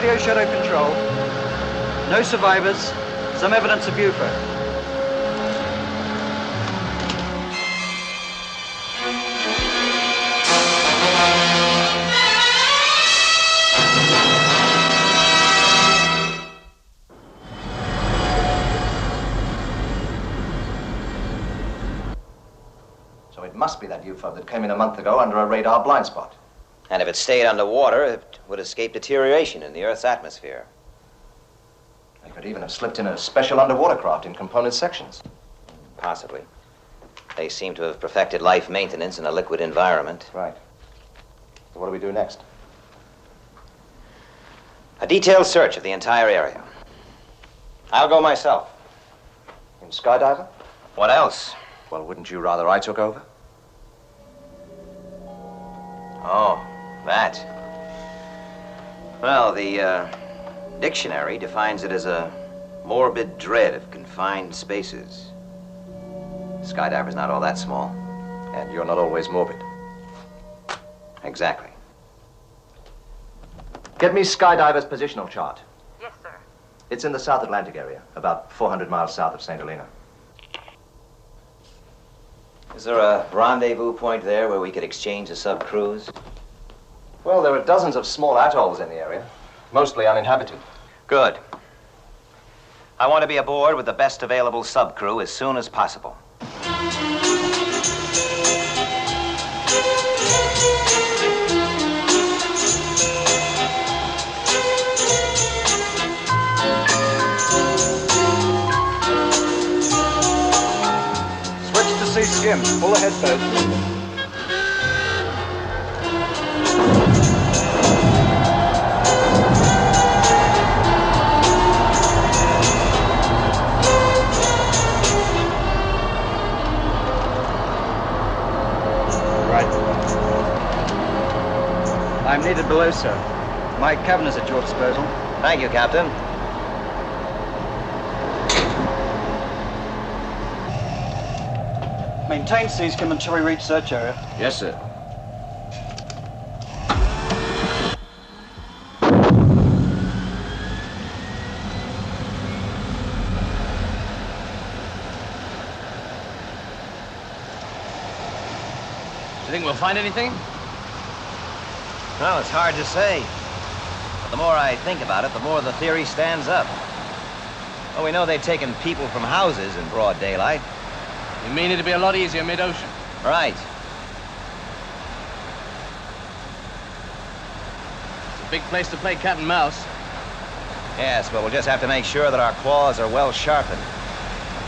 radio shadow control. No survivors. Some evidence of UFO. So it must be that UFO that came in a month ago under a radar blind spot. And if it stayed underwater, it would escape deterioration in the Earth's atmosphere. They could even have slipped in a special underwater craft in component sections. Possibly. They seem to have perfected life maintenance in a liquid environment. Right. So what do we do next? A detailed search of the entire area. I'll go myself. In skydiver? What else? Well, wouldn't you rather I took over? Oh, that. Well, the dictionary defines it as a morbid dread of confined spaces. Skydiver's not all that small. And you're not always morbid. Exactly. Get me Skydiver's positional chart. Yes, sir. It's in the South Atlantic area, about 400 miles south of St. Helena. Is there a rendezvous point there where we could exchange a sub-cruise? Well, there are dozens of small atolls in the area, mostly uninhabited. Good. I want to be aboard with the best available sub-crew as soon as possible. Switch to sea skim. Pull ahead, folks. I'm needed below, sir. My cabin is at your disposal. Thank you, Captain. Maintain sea skim until we reach search area. Yes, sir. Do you think we'll find anything? Well, it's hard to say. But the more I think about it, the more the theory stands up. Well, we know they've taken people from houses in broad daylight. You mean it'd be a lot easier mid-ocean? Right. It's a big place to play cat and mouse. Yes, but we'll just have to make sure that our claws are well sharpened.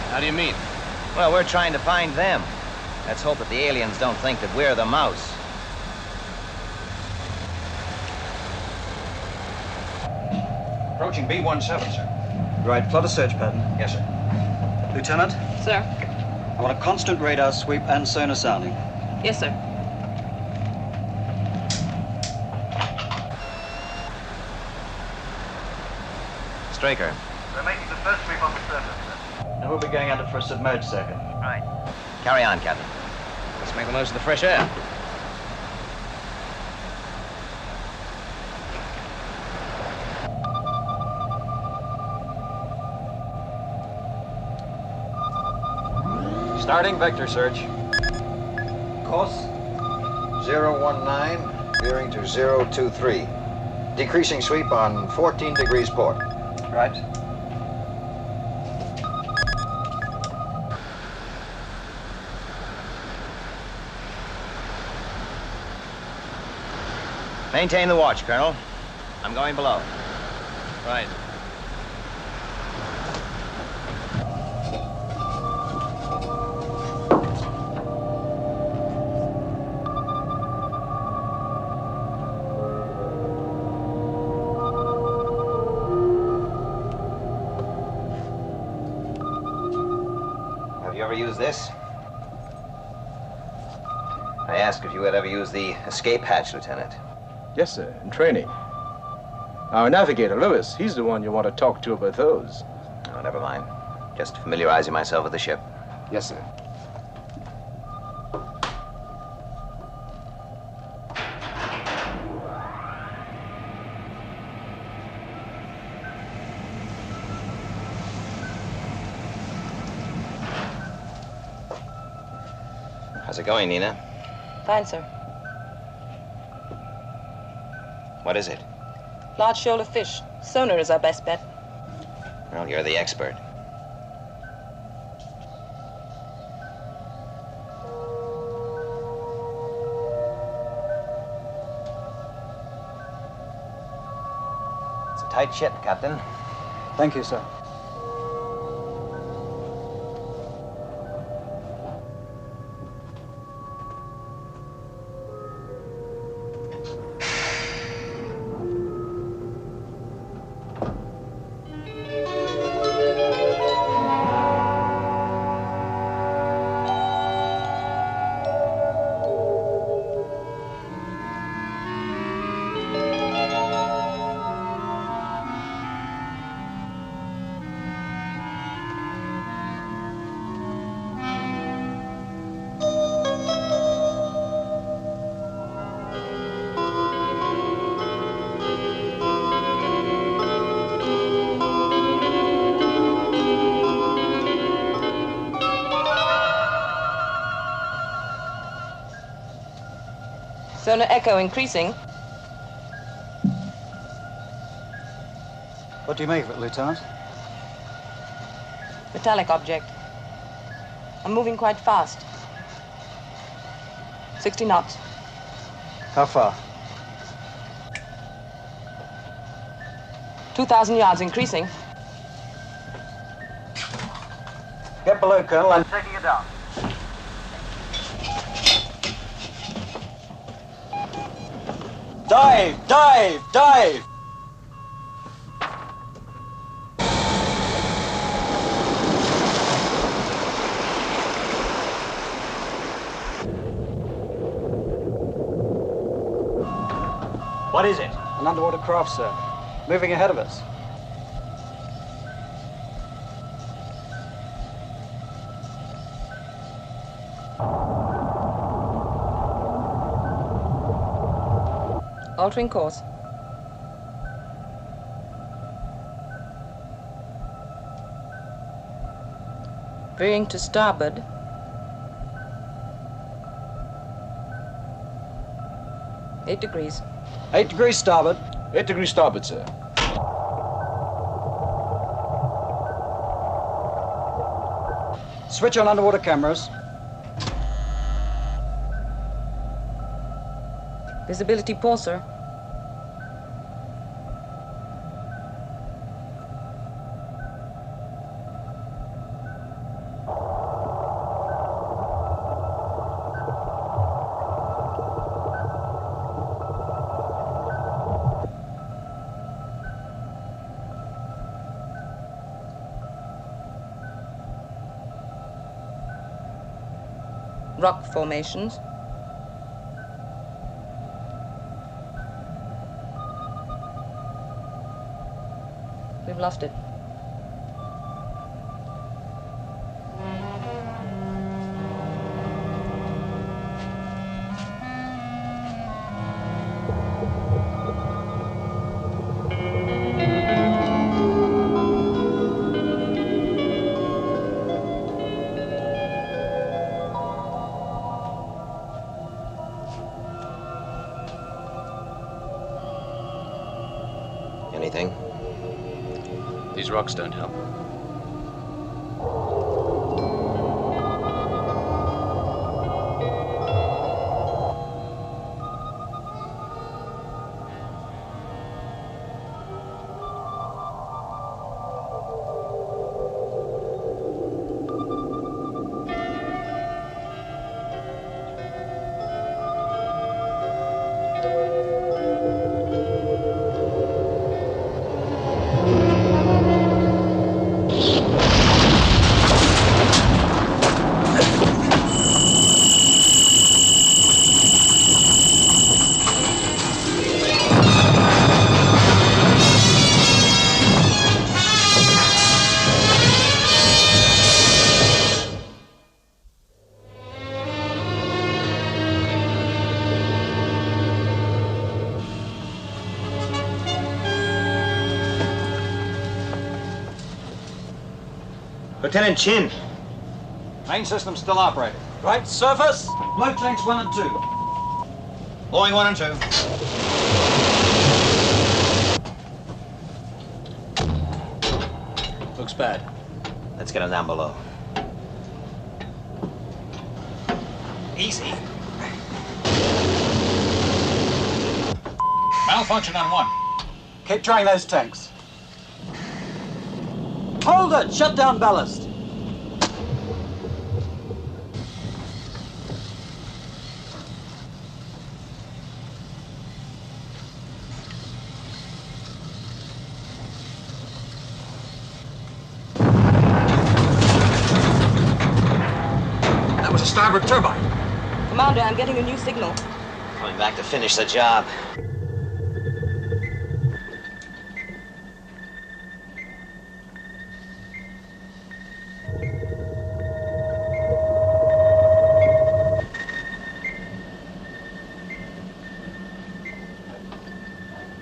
How do you mean? Well, we're trying to find them. Let's hope that the aliens don't think that we're the mouse. Approaching B17, sir. Right, plot a search pattern. Yes, sir. Lieutenant, Sir? I want a constant radar sweep and sonar sounding. Yes, sir. Straker. We're making the first sweep on the surface, sir. And we'll be going under for a submerged circuit. Right. Carry on, Captain. Let's make the most of the fresh air. Starting vector search. Course? 019, veering to 023. Decreasing sweep on 14 degrees port. Right. Maintain the watch, Colonel. I'm going below. Right. Have you ever used this? I asked if you had ever used the escape hatch, Lieutenant. Yes, sir, in training. Our navigator, Lewis, he's the one you want to talk to about those. Oh, never mind. Just familiarizing myself with the ship. Yes, sir. How's it going, Nina? Fine, sir. What is it? Large shoal of fish. Sonar is our best bet. Well, you're the expert. It's a tight ship, Captain. Thank you, sir. Sonar echo increasing. What do you make of it, Lieutenant? Metallic object. I'm moving quite fast. 60 knots. How far? 2,000 yards increasing. Get below, Colonel. I'm taking you down. Dive! Dive! Dive! What is it? An underwater craft, sir. Moving ahead of us. Altering course. Veering to starboard. Eight degrees. 8 degrees starboard. 8 degrees starboard, sir. Switch on underwater cameras. Visibility poor, sir. Rock formations. We've lost it. Anything? These rocks don't help. Lieutenant Chin. Main system still operating. Right, surface. Blow tanks 1 and 2. Blowing 1 and 2. Looks bad. Let's get him down below. Easy. Malfunction on 1. Keep trying those tanks. Hold it! Shut down ballast. That was a starboard turbine. Commander, I'm getting a new signal. Coming back to finish the job.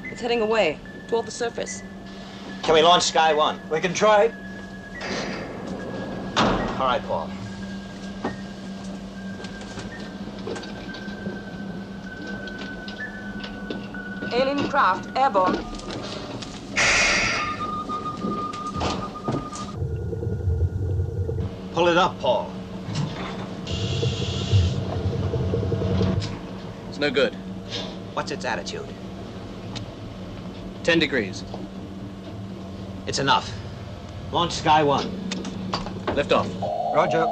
It's heading away, toward the surface. Can we launch Sky 1? We can try. All right, Paul. Alien craft, airborne. Pull it up, Paul. It's no good. What's its attitude? 10 degrees. It's enough. Launch Sky 1. Lift off. Roger.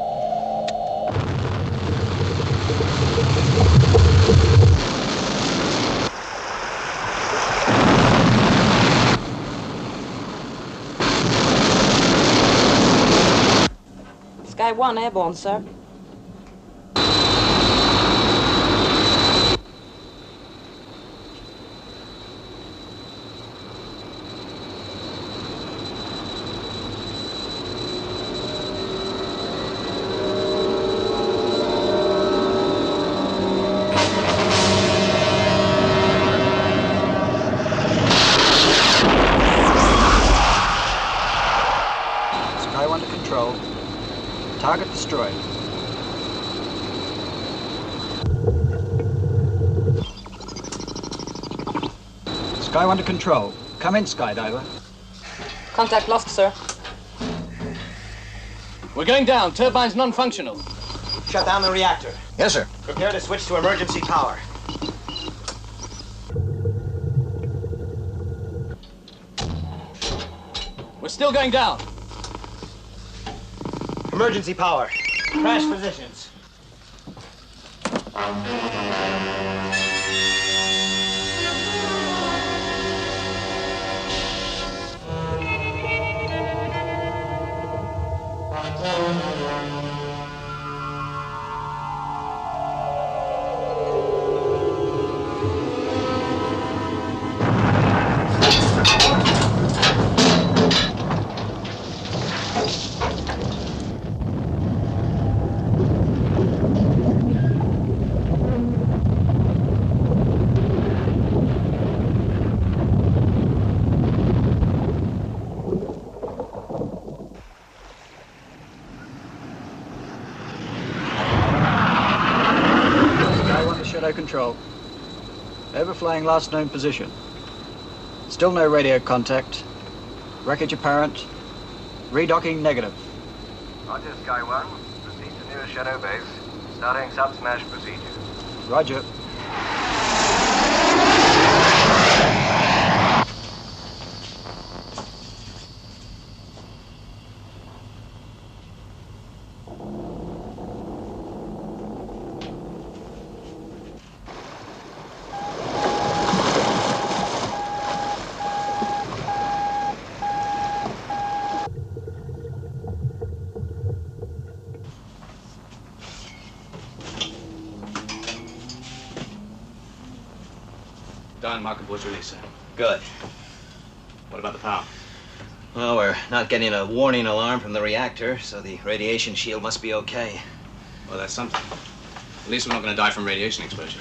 Sky 1, airborne, sir. Sky 1 to control. Target destroyed. Sky 1 to control. Come in, Skydiver. Contact lost, sir. We're going down. Turbine's non-functional. Shut down the reactor. Yes, sir. Prepare to switch to emergency power. We're still going down. Emergency power. Crash positions. Shadow control. Overflying last known position. Still no radio contact. Wreckage apparent. Redocking negative. Roger, Sky 1. Proceed to nearest Shadow base. Starting Sub Smash procedure. Roger. Done. Market board's released, sir. Good. What about the power? Well, we're not getting a warning alarm from the reactor, so the radiation shield must be okay. Well, that's something. At least we're not going to die from radiation exposure.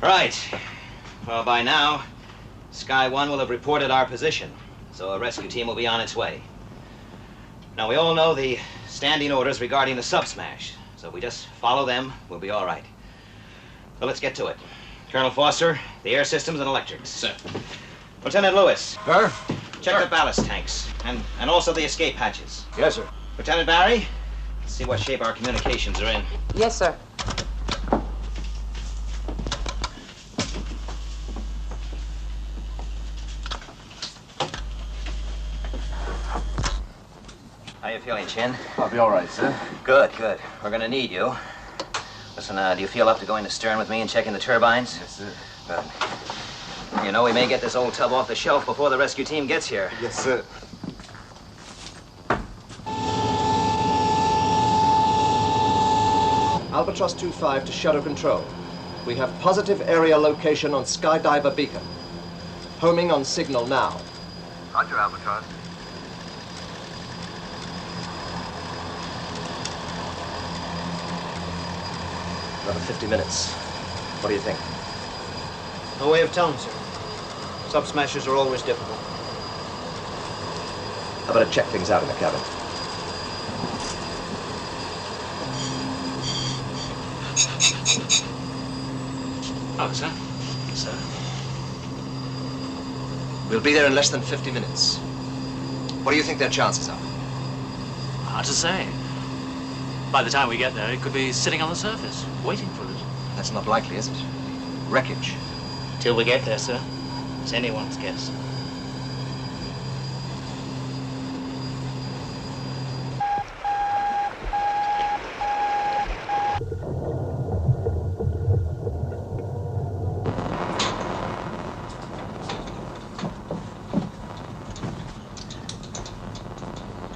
Right. Well, by now, Sky 1 will have reported our position, so a rescue team will be on its way. Now, we all know the standing orders regarding the Sub Smash. So if we just follow them, we'll be all right. So let's get to it. Colonel Foster, the air systems and electrics. Sir. Lieutenant Lewis. Sir? Check the ballast tanks and also the escape hatches. Yes, sir. Lieutenant Barry, let's see what shape our communications are in. Yes, sir. How you feeling, Chin? I'll be all right, sir. Good, good. We're gonna need you. Listen, do you feel up to going to stern with me and checking the turbines? Yes, sir. Good. You know, we may get this old tub off the shelf before the rescue team gets here. Yes, sir. Albatross 25 to Shadow Control. We have positive area location on Skydiver beacon. Homing on signal now. Roger, Albatross. Another 50 minutes. What do you think? No way of telling, sir. Sub Smashers are always difficult. I better check things out in the cabin. Officer? Sir. We'll be there in less than 50 minutes. What do you think their chances are? Hard to say. By the time we get there, it could be sitting on the surface, waiting for us. That's not likely, is it? Wreckage. Till we get there, sir. It's anyone's guess.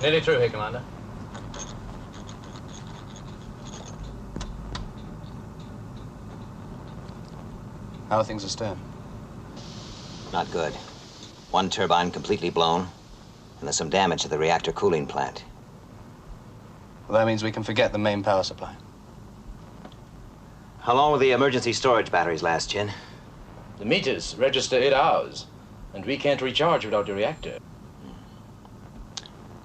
Nearly through here, Commander. How are things astern? Not good. One turbine completely blown, and there's some damage to the reactor cooling plant. Well, that means we can forget the main power supply. How long will the emergency storage batteries last, Chin? The meters register 8 hours, and we can't recharge without the reactor.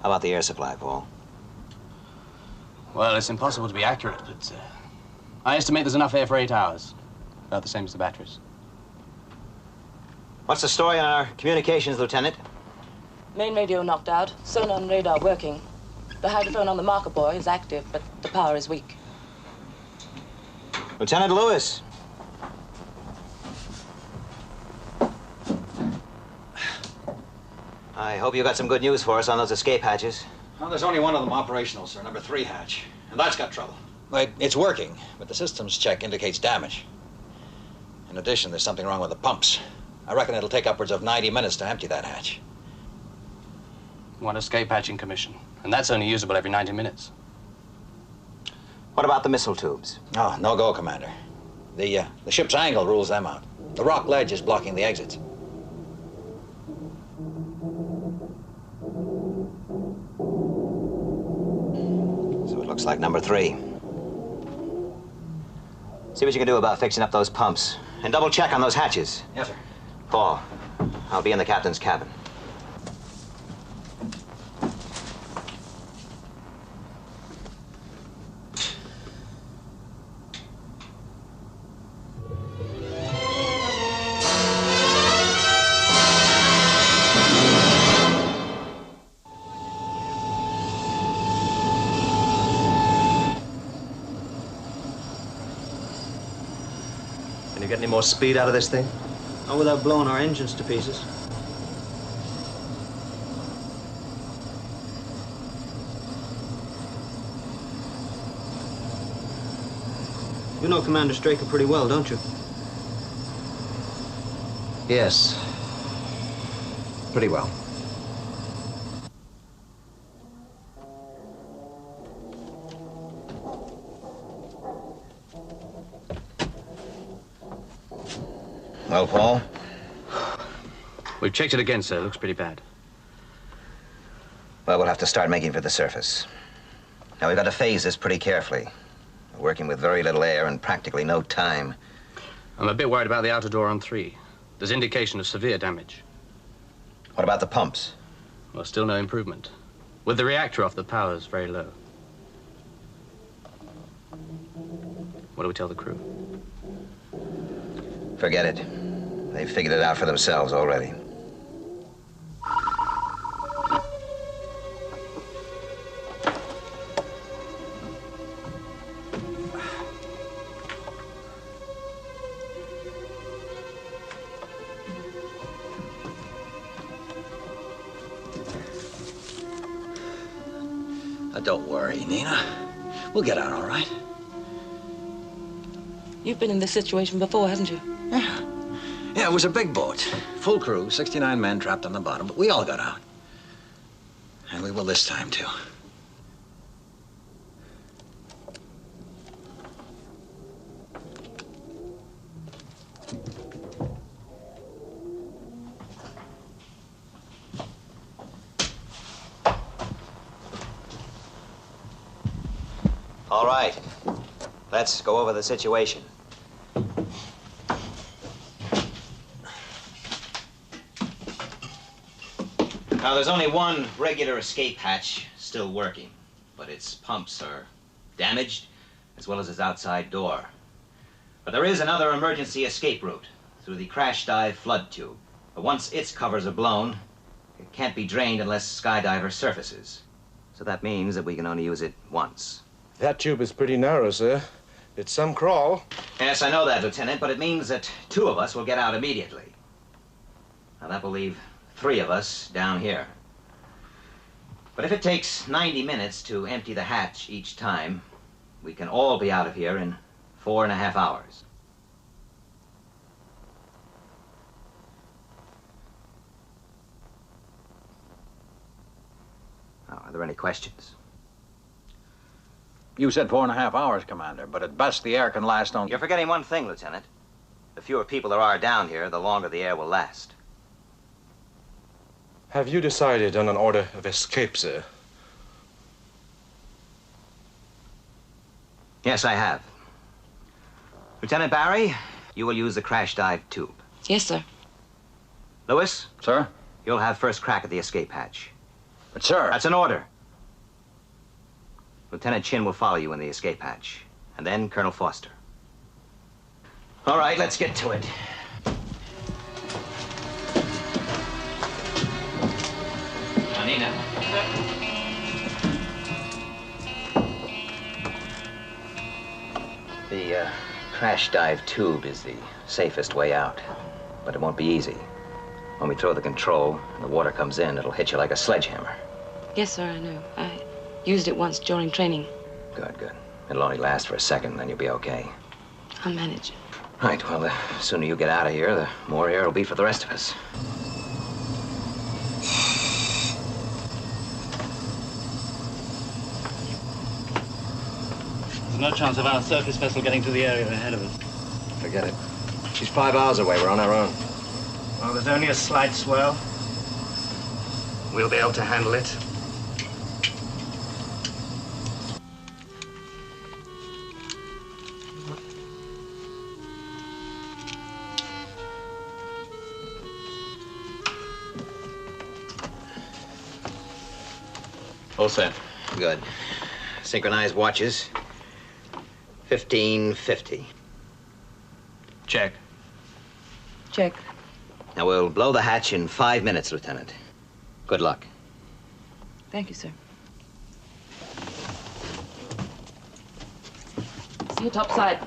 How about the air supply, Paul? Well, it's impossible to be accurate, but I estimate there's enough air for 8 hours. About the same as the batteries. What's the story on our communications, Lieutenant? Main radio knocked out, sonar and radar working. The hydrophone on the marker buoy is active, but the power is weak. Lieutenant Lewis. I hope you got some good news for us on those escape hatches. Well, there's only one of them operational, sir, number 3 hatch. And that's got trouble. Well, it's working, but the systems check indicates damage. In addition, there's something wrong with the pumps. I reckon it'll take upwards of 90 minutes to empty that hatch. One escape hatch in commission, and that's only usable every 90 minutes. What about the missile tubes? Oh, no go, Commander. The ship's angle rules them out. The rock ledge is blocking the exits. So it looks like number 3. See what you can do about fixing up those pumps. And double check on those hatches. Yes, sir. Paul, I'll be in the captain's cabin. Can you get any more speed out of this thing? Not without blowing our engines to pieces. You know Commander Straker pretty well, don't you? Yes. Pretty well. Well, Paul? We've checked it again, sir. Looks pretty bad. Well, we'll have to start making for the surface. Now, we've got to phase this pretty carefully. We're working with very little air and practically no time. I'm a bit worried about the outer door on 3. There's indication of severe damage. What about the pumps? Well, still no improvement. With the reactor off, the power's very low. What do we tell the crew? Forget it. They've figured it out for themselves already. Don't worry, Nina. We'll get out all right. You've been in this situation before, haven't you? Yeah. Yeah, it was a big boat. Full crew, 69 men trapped on the bottom, but we all got out. And we will this time, too. All right. Let's go over the situation. Now, there's only one regular escape hatch still working, but its pumps are damaged, as well as its outside door. But there is another emergency escape route through the crash dive flood tube. But once its covers are blown, it can't be drained unless skydiver surfaces. So that means that we can only use it once. That tube is pretty narrow, sir. It's some crawl. Yes, I know that, Lieutenant, but it means that 2 of us will get out immediately. Now, that will leave 3 of us down here. But if it takes 90 minutes to empty the hatch each time, we can all be out of here in 4.5 hours. Now, are there any questions? You said 4.5 hours, Commander, but at best the air can last only... You're forgetting one thing, Lieutenant. The fewer people there are down here, the longer the air will last. Have you decided on an order of escape, sir? Yes, I have. Lieutenant Barry, you will use the crash dive tube. Yes, sir. Lewis? Sir? You'll have first crack at the escape hatch. But, sir... That's an order. Lieutenant Chin will follow you in the escape hatch, and then Colonel Foster. All right, let's get to it. Now, Nina. The crash dive tube is the safest way out, but it won't be easy. When we throw the control and the water comes in, it'll hit you like a sledgehammer. Yes, sir, I know. I used it once during training. Good, good. It'll only last for a second, then you'll be okay. I'll manage. Right, well, the sooner you get out of here, the more air it'll be for the rest of us. There's no chance of our surface vessel getting to the area ahead of us. Forget it. She's 5 hours away. We're on our own. Well, there's only a slight swell. We'll be able to handle it. All set. Good. Synchronized watches. 15:50. Check. Check. Now, we'll blow the hatch in 5 minutes, Lieutenant. Good luck. Thank you, sir. See you topside.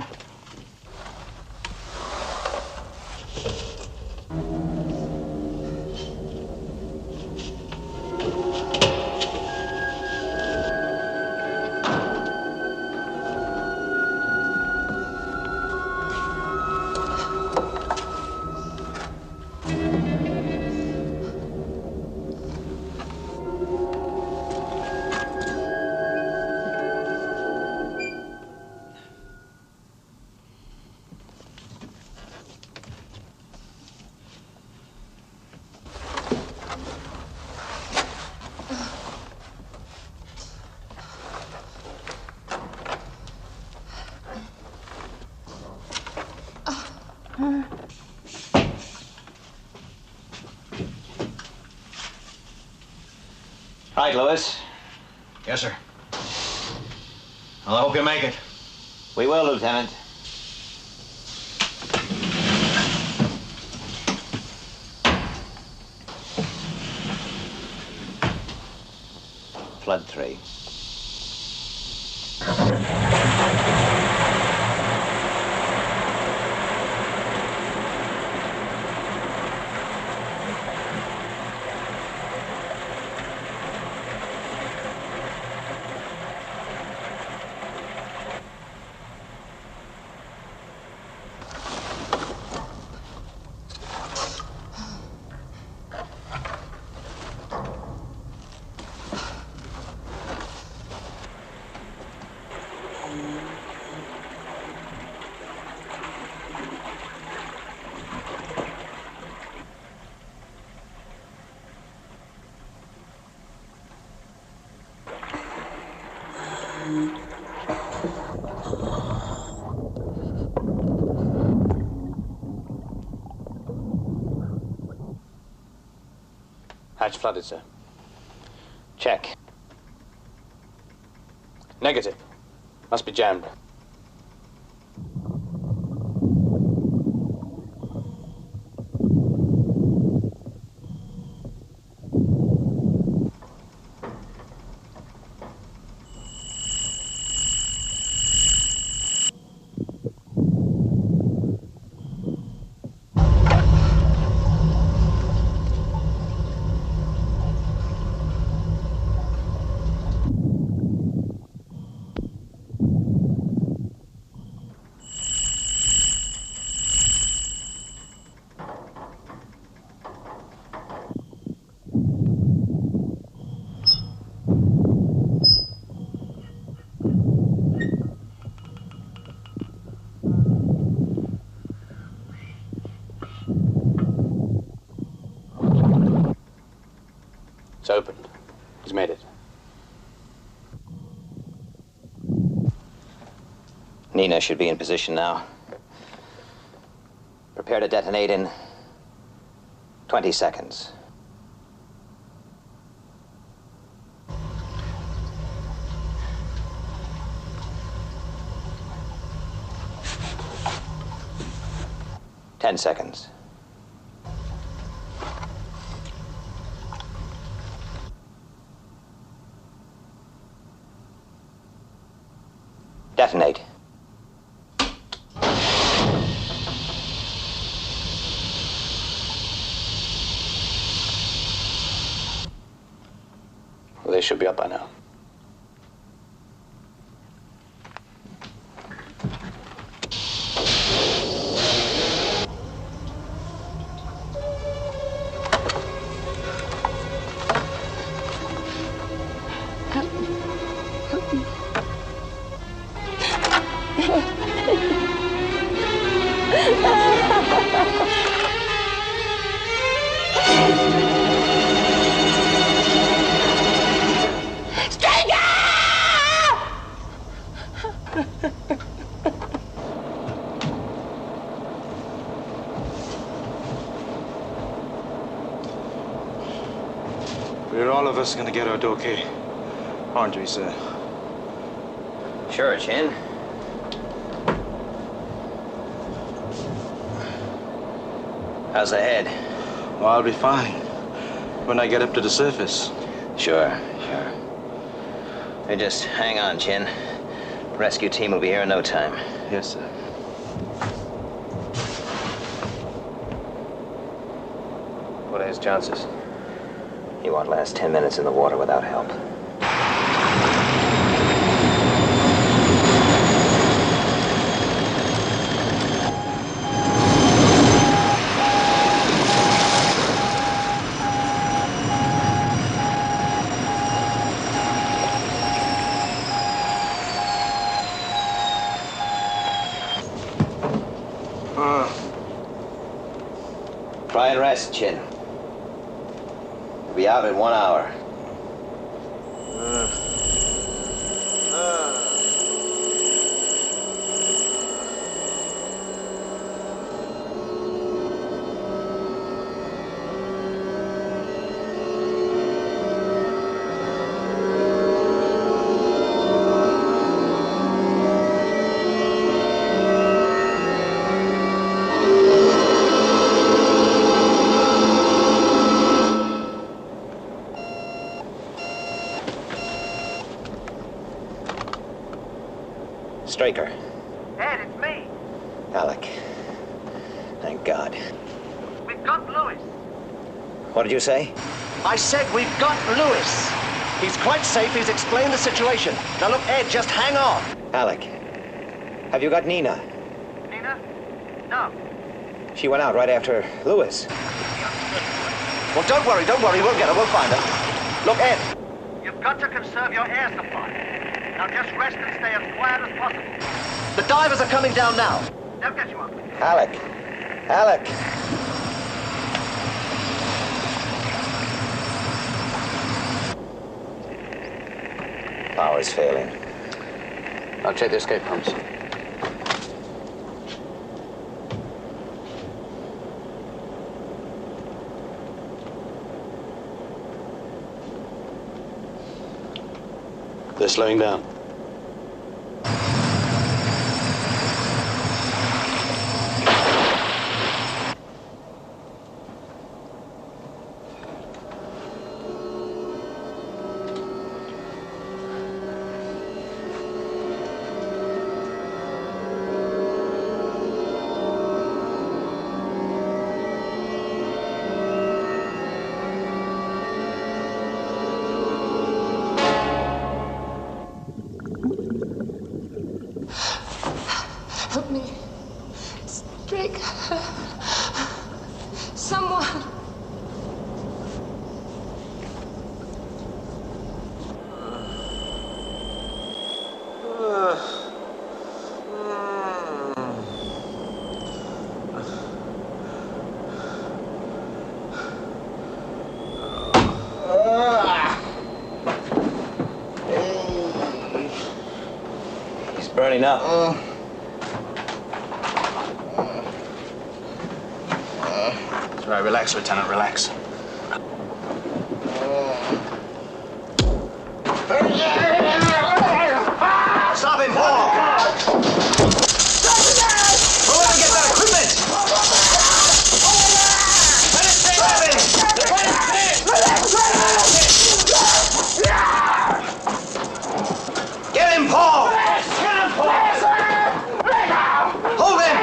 Right, Lewis. Yes, sir. Well, I hope you make it. We will, Lieutenant. Flood 3. Hatch flooded, sir. Check. Negative. Must be jammed. It's opened. He's made it. Nina should be in position now. Prepare to detonate in 20 seconds. Ten seconds. Detonate. Well, they should be up by now. We're all of us gonna get out okay, aren't we, sir? Sure, Chin. How's the head? Well, I'll be fine when I get up to the surface. Sure. Hey, just hang on, Chin. Rescue team will be here in no time. Yes, sir. What are his chances? He won't last 10 minutes in the water without help. Try and rest, Chin. We'll be out in 1 hour. Straker. Ed, it's me. Alec. Thank God. We've got Lewis. What did you say? I said we've got Lewis. He's quite safe. He's explained the situation. Now look, Ed, just hang on. Alec, have you got Nina? Nina? No. She went out right after Lewis. Well, don't worry, we'll get her, we'll find her. Look, Ed. You've got to conserve your air supply. Now just rest and stay as quiet as possible. The divers are coming down now. They'll get you up. Alec. Alec. Power's failing. I'll check the escape pumps. They're slowing down. Help me. Drake. Someone. He's burning up. That's right, relax, Lieutenant, relax. Stop him, Paul! Go in and get that equipment! Stop him! Get him, Paul! Hold him! Hold him!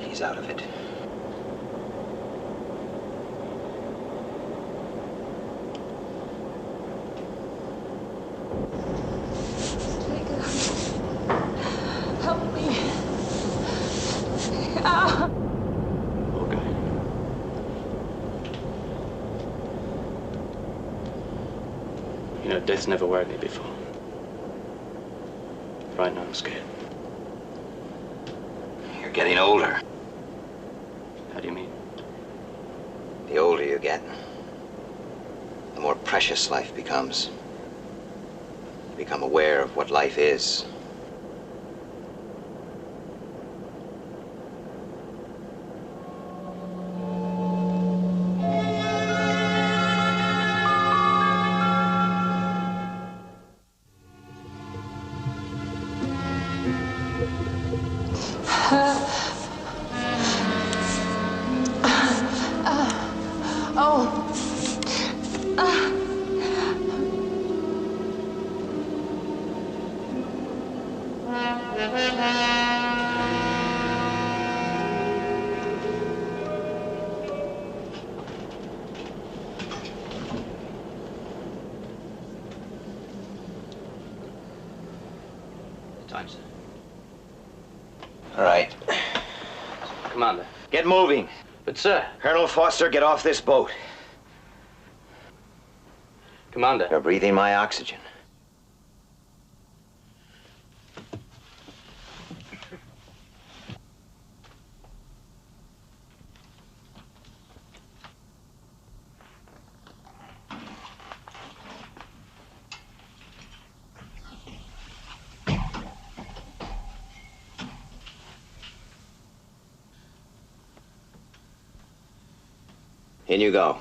He's out of it. Help me. Ah. Okay. You know, death's never worried me before. Right now I'm scared. You're getting older. How do you mean? The older you get, the more precious life becomes. You become aware of what life is. Time, sir. All right. Commander. Get moving. But, sir. Colonel Foster, get off this boat. Commander. You're breathing my oxygen. In you go.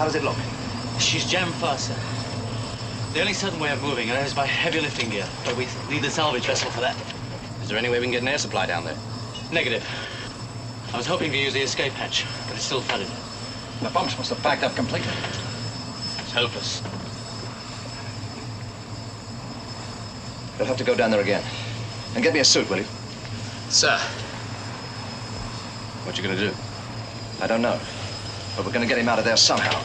How does it look? She's jammed fast, sir. The only certain way of moving her is by heavy lifting gear, but we need the salvage vessel for that. Is there any way we can get an air supply down there? Negative. I was hoping to use the escape hatch, but it's still flooded. The pumps must have backed up completely. It's hopeless. You'll have to go down there again. And get me a suit, will you? Sir. What you gonna do? I don't know. But we're gonna get him out of there somehow.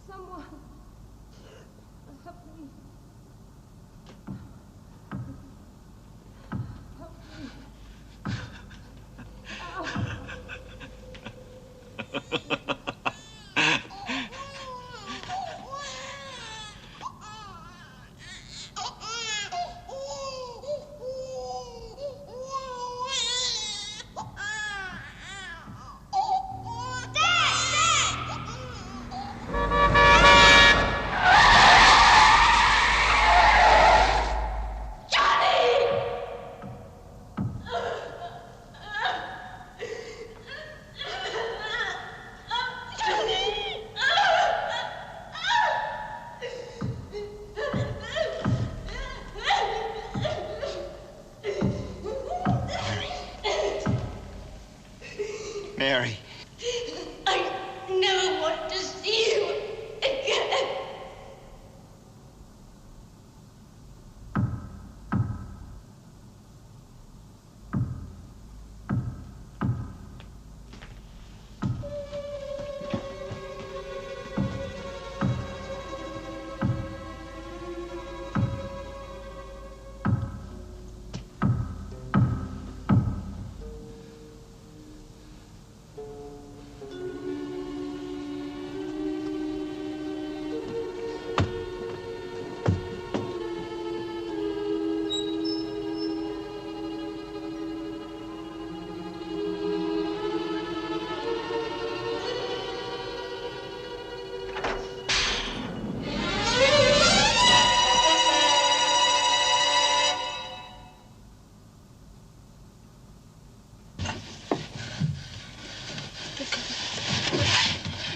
Someone. Help me. Help me. Mary. I never want to see you again.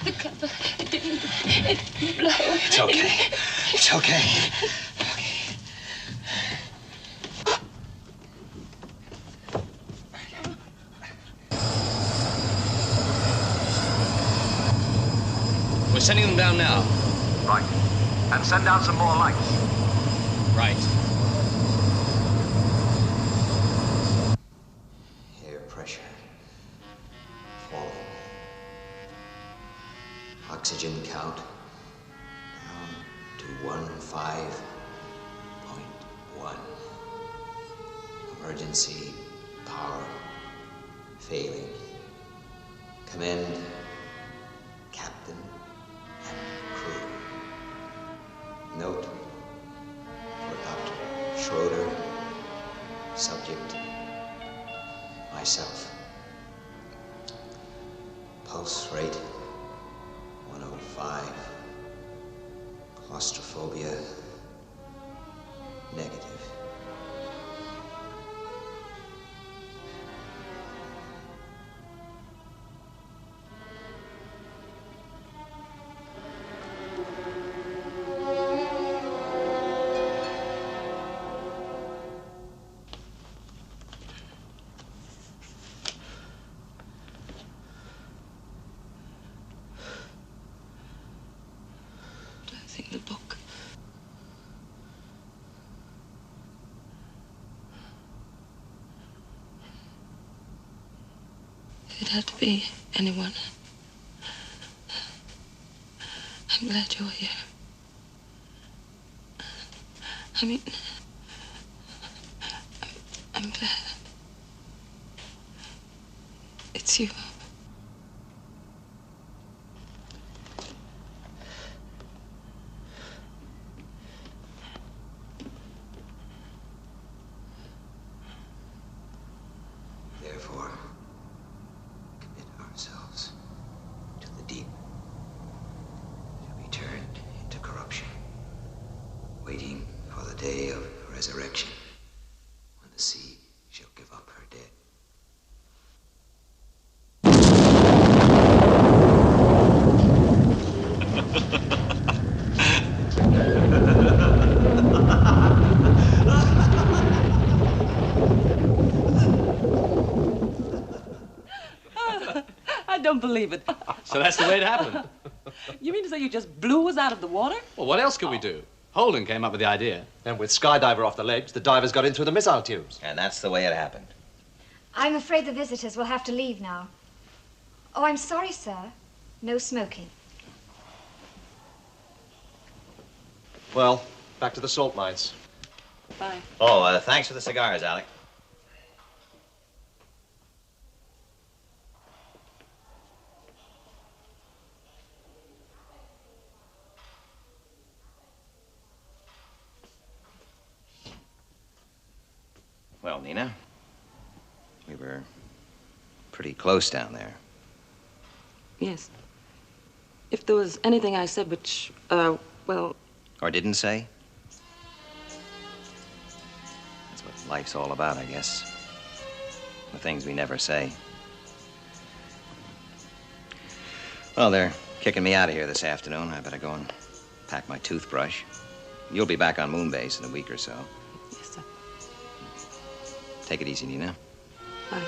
The cover, it didn't blow. It's okay. It's okay. We're sending them down now. Right. And send down some more lights. Right. Air pressure falling. Oxygen count down to 15.1. Emergency power failing. Commend captain and crew. Note for Dr. Schroeder, subject myself. Pulse rate 105. Claustrophobia negative. The book. If it had to be anyone, I'm glad you're here. I mean, I'm glad it's you. Therefore, commit ourselves waiting for the day of resurrection, when the sea shall give up her dead. I don't believe it. So that's the way it happened. You mean to say you just blew us out of the water? Well, what else could we do? Holden came up with the idea. And with Skydiver off the ledge, the divers got in through the missile tubes. And that's the way it happened. I'm afraid the visitors will have to leave now. Oh, I'm sorry, sir. No smoking. Well, back to the salt mines. Bye. Oh, thanks for the cigars, Alec. Well, Nina, we were pretty close down there. Yes. If there was anything I said which, well... Or didn't say? That's what life's all about, I guess. The things we never say. Well, they're kicking me out of here this afternoon. I better go and pack my toothbrush. You'll be back on Moonbase in a week or so. Yes, sir. Take it easy, Nina. Bye.